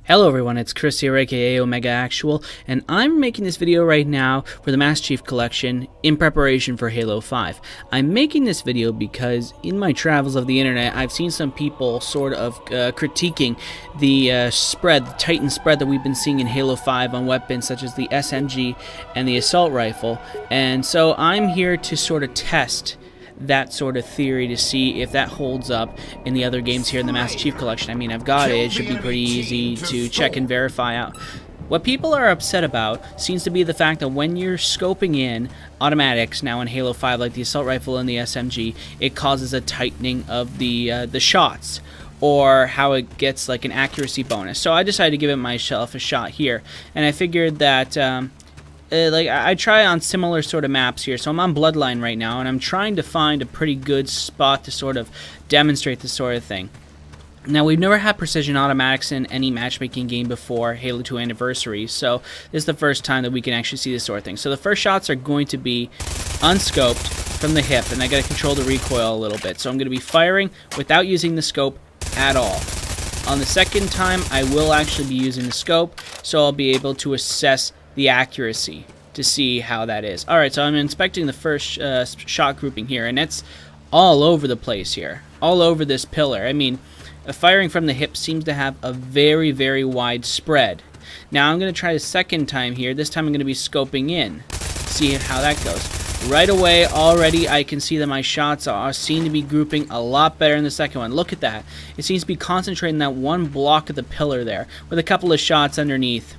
Hello everyone, it's Chris here, aka Omega Actual, and I'm making this video right now for the Master Chief Collection in preparation for Halo 5. I'm making this video because in my travels of the internet, I've seen some people sort of critiquing the the Titan spread that we've been seeing in Halo 5 on weapons such as the SMG and the assault rifle, and so I'm here to sort of test that sort of theory to see if that holds up in the other games here in the Master Chief Collection. I mean, I've got it. It should be pretty easy to check and verify out. What people are upset about seems to be the fact that when you're scoping in automatics now in Halo 5, like the assault rifle and the SMG, it causes a tightening of the shots, or how it gets like an accuracy bonus. So I decided to give it myself a shot here, and I figured that I try on similar sort of maps here. So I'm on Bloodline right now, and I'm trying to find a pretty good spot to sort of demonstrate this sort of thing. Now, we've never had precision automatics in any matchmaking game before Halo 2 Anniversary, so this is the first time that we can actually see this sort of thing. So the first shots are going to be unscoped from the hip, and I got to control the recoil a little bit. So I'm going to be firing without using the scope at all. On the second time, I will actually be using the scope, so I'll be able to assess the accuracy to see how that is. Alright, so I'm inspecting the first shot grouping here, and it's all over the place here. All over this pillar. I mean, firing from the hip seems to have a very, very wide spread. Now I'm going to try the second time here. This time I'm going to be scoping in. See how that goes. Right away, already I can see that my shots seem to be grouping a lot better in the second one. Look at that. It seems to be concentrating that one block of the pillar there, with a couple of shots underneath.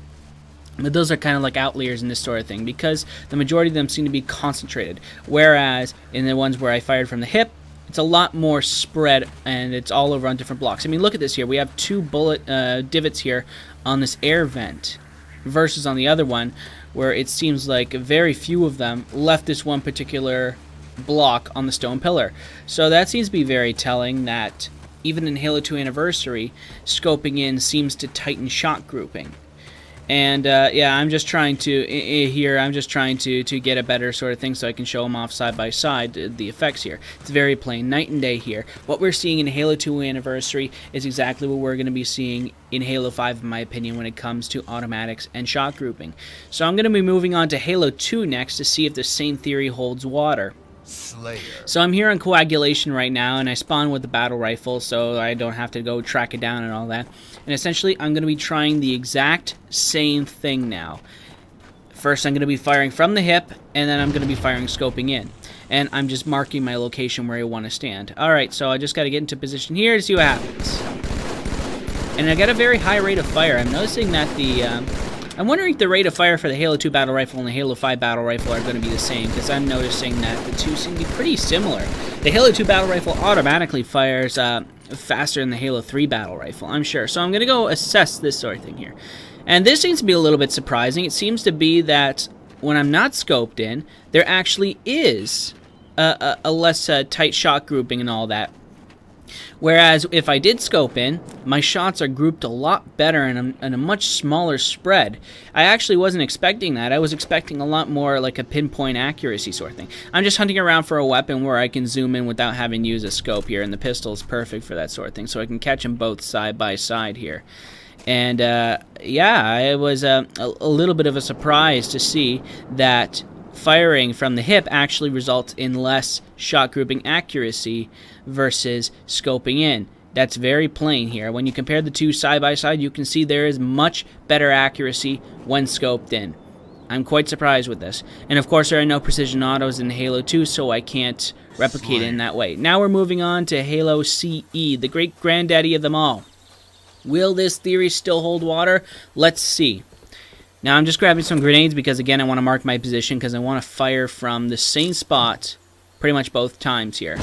But those are kind of like outliers in this sort of thing, because the majority of them seem to be concentrated. Whereas in the ones where I fired from the hip, it's a lot more spread, and it's all over on different blocks. I mean, look at this here. We have two bullet divots here on this air vent, versus on the other one, where it seems like very few of them left this one particular block on the stone pillar. So that seems to be very telling that even in Halo 2 Anniversary, scoping in seems to tighten shot grouping. And yeah, I'm just trying to get a better sort of thing so I can show them off side by side, the effects here. It's very plain, night and day here. What we're seeing in Halo 2 Anniversary is exactly what we're going to be seeing in Halo 5, in my opinion, when it comes to automatics and shot grouping. So I'm going to be moving on to Halo 2 next to see if the same theory holds water. Slayer. So I'm here on coagulation right now, and I spawn with the battle rifle, so I don't have to go track it down and all that. And essentially, I'm going to be trying the exact same thing now. First, I'm going to be firing from the hip, and then I'm going to be firing scoping in. And I'm just marking my location where I want to stand. Alright, so I just got to get into position here to see what happens. And I got a very high rate of fire. I'm noticing that I'm wondering if the rate of fire for the Halo 2 battle rifle and the Halo 5 battle rifle are going to be the same, because I'm noticing that the two seem to be pretty similar. The Halo 2 battle rifle automatically fires faster than the Halo 3 battle rifle, I'm sure. So I'm going to go assess this sort of thing here. And this seems to be a little bit surprising. It seems to be that when I'm not scoped in, there actually is a less tight shot grouping and all that. Whereas if I did scope in, my shots are grouped a lot better and a much smaller spread. I actually wasn't expecting that. I was expecting a lot more like a pinpoint accuracy sort of thing. I'm just hunting around for a weapon where I can zoom in without having to use a scope here, and the pistol is perfect for that sort of thing, so I can catch them both side by side here. And yeah, it was a little bit of a surprise to see that firing from the hip actually results in less shot grouping accuracy versus scoping in. That's very plain here. When you compare the two side by side, you can see there is much better accuracy when scoped in. I'm quite surprised with this. And of course, there are no precision autos in Halo 2, so I can't replicate it in that way. Now we're moving on to Halo CE, the great granddaddy of them all. Will this theory still hold water? Let's see. Now I'm just grabbing some grenades because, again, I want to mark my position because I want to fire from the same spot pretty much both times here.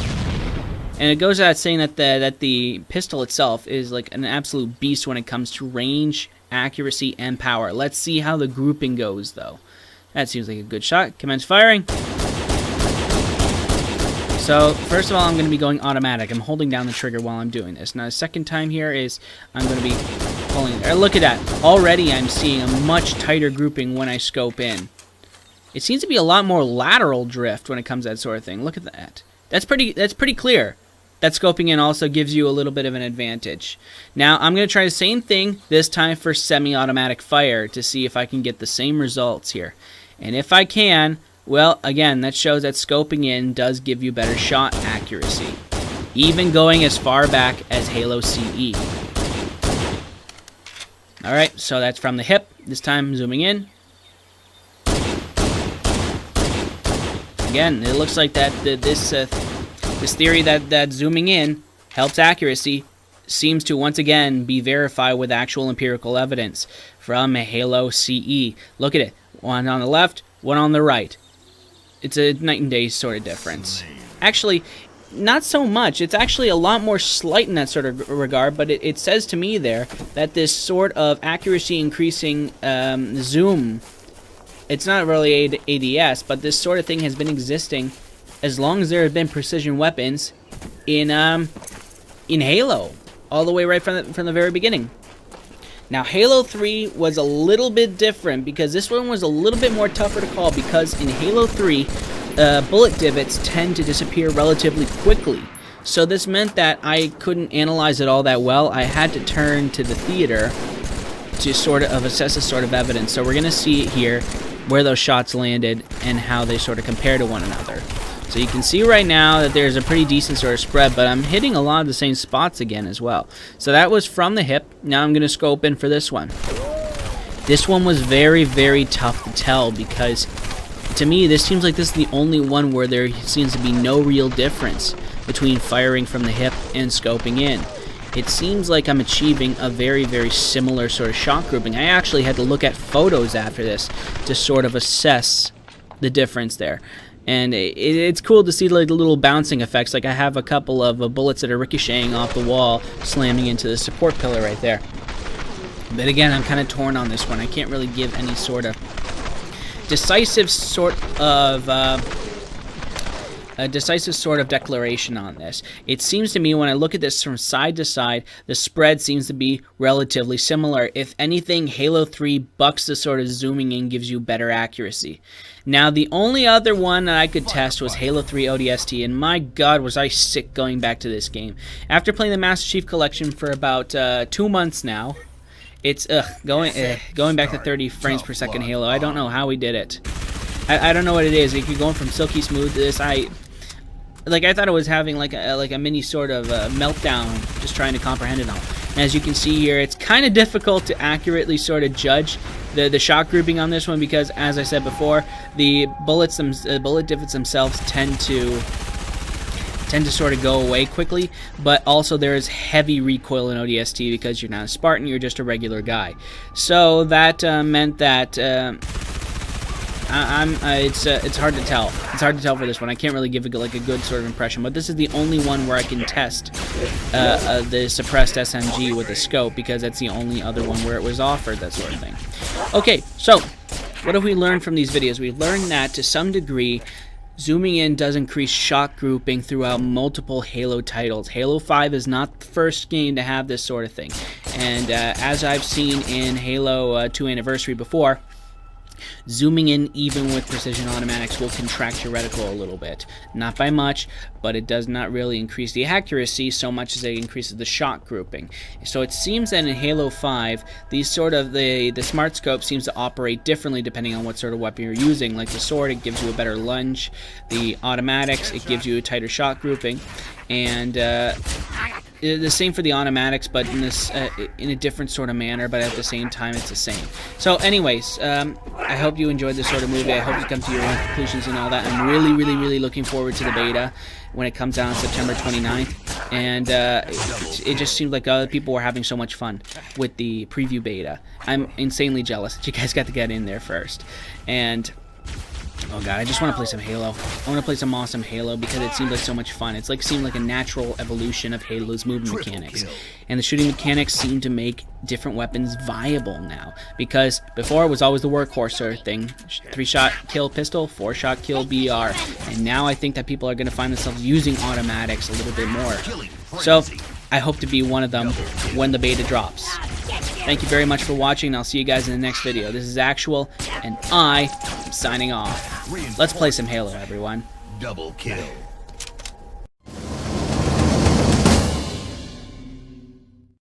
And it goes without saying that the pistol itself is like an absolute beast when it comes to range, accuracy, and power. Let's see how the grouping goes, though. That seems like a good shot. Commence firing. So, first of all, I'm going to be going automatic. I'm holding down the trigger while I'm doing this. Now, the second time here is I'm going to be pulling there. Look at that. Already I'm seeing a much tighter grouping when I scope in. It seems to be a lot more lateral drift when it comes to that sort of thing. Look at that. That's pretty clear. that scoping in also gives you a little bit of an advantage. Now, I'm going to try the same thing, this time for semi-automatic fire, to see if I can get the same results here. And if I can, well, again, that shows that scoping in does give you better shot accuracy, even going as far back as Halo CE. Alright, so that's from the hip. This time, zooming in. Again, it looks like that this theory that zooming in helps accuracy seems to once again be verified with actual empirical evidence from Halo CE. Look at it. One on the left, one on the right. It's a night and day sort of difference. Actually, not so much. It's actually a lot more slight in that sort of regard, but it says to me there that this sort of accuracy increasing zoom, it's not really ADS, but this sort of thing has been existing as long as there have been precision weapons in Halo, all the way right from the very beginning. Now, Halo 3 was a little bit different because this one was a little bit more tougher to call, because in Halo 3, bullet divots tend to disappear relatively quickly. So this meant that I couldn't analyze it all that well. I had to turn to the theater to sort of assess this sort of evidence. So we're going to see here where those shots landed and how they sort of compare to one another. So you can see right now that there's a pretty decent sort of spread, but I'm hitting a lot of the same spots again as well. So that was from the hip. Now I'm going to scope in for this one. This one was very, very tough to tell, because to me this seems like this is the only one where there seems to be no real difference between firing from the hip and scoping in. It seems like I'm achieving a very, very similar sort of shot grouping. I actually had to look at photos after this to sort of assess the difference there. And it's cool to see like the little bouncing effects. Like I have a couple of bullets that are ricocheting off the wall, slamming into the support pillar right there. But again, I'm kind of torn on this one. I can't really give any sort of decisive sort of declaration on this. It seems to me when I look at this from side to side, the spread seems to be relatively similar. If anything, Halo 3 bucks the sort of zooming in, gives you better accuracy. Now, the only other one that I could test was Halo 3 ODST, and my god, was I sick going back to this game. After playing the Master Chief Collection for about 2 months now, it's going back to 30 frames per second Halo. I don't know how we did it. I don't know what it is. If you're going from silky smooth to this, I thought it was having like a mini sort of meltdown, just trying to comprehend it all. And as you can see here, it's kind of difficult to accurately sort of judge the shot grouping on this one, because, as I said before, the bullet divots themselves tend to sort of go away quickly, but also there is heavy recoil in ODST because you're not a Spartan, you're just a regular guy. So that meant that it's hard to tell. It's hard to tell for this one. I can't really give a good sort of impression, but this is the only one where I can test the suppressed SMG with a scope, because that's the only other one where it was offered, that sort of thing. Okay, so what have we learned from these videos? We've learned that to some degree, zooming in does increase shot grouping throughout multiple Halo titles. Halo 5 is not the first game to have this sort of thing, and as I've seen in Halo 2 Anniversary before, zooming in even with precision automatics will contract your reticle a little bit. Not by much, but it does not really increase the accuracy so much as it increases the shot grouping. So it seems that in Halo 5, these sort of the smart scope seems to operate differently depending on what sort of weapon you're using. Like the sword, it gives you a better lunge. The automatics, it gives you a tighter shot grouping. And the same for the automatics, but in a different sort of manner, but at the same time it's the same. So anyways, I hope you enjoyed this sort of movie. I hope you come to your own conclusions and all that. I'm really looking forward to the beta when it comes out on September 29th, and it just seemed like other people were having so much fun with the preview beta. I'm insanely jealous that you guys got to get in there first. And oh god, I just want to play some Halo. I want to play some awesome Halo because it seems like so much fun. It's seemed like a natural evolution of Halo's movement mechanics. And the shooting mechanics seem to make different weapons viable now. Because before it was always the workhorse sort of thing. 3-shot kill pistol, 4-shot kill BR. And now I think that people are going to find themselves using automatics a little bit more. So I hope to be one of them when the beta drops. Thank you very much for watching, and I'll see you guys in the next video. This is Actual, and I am signing off. Let's play some Halo, everyone. Double kill.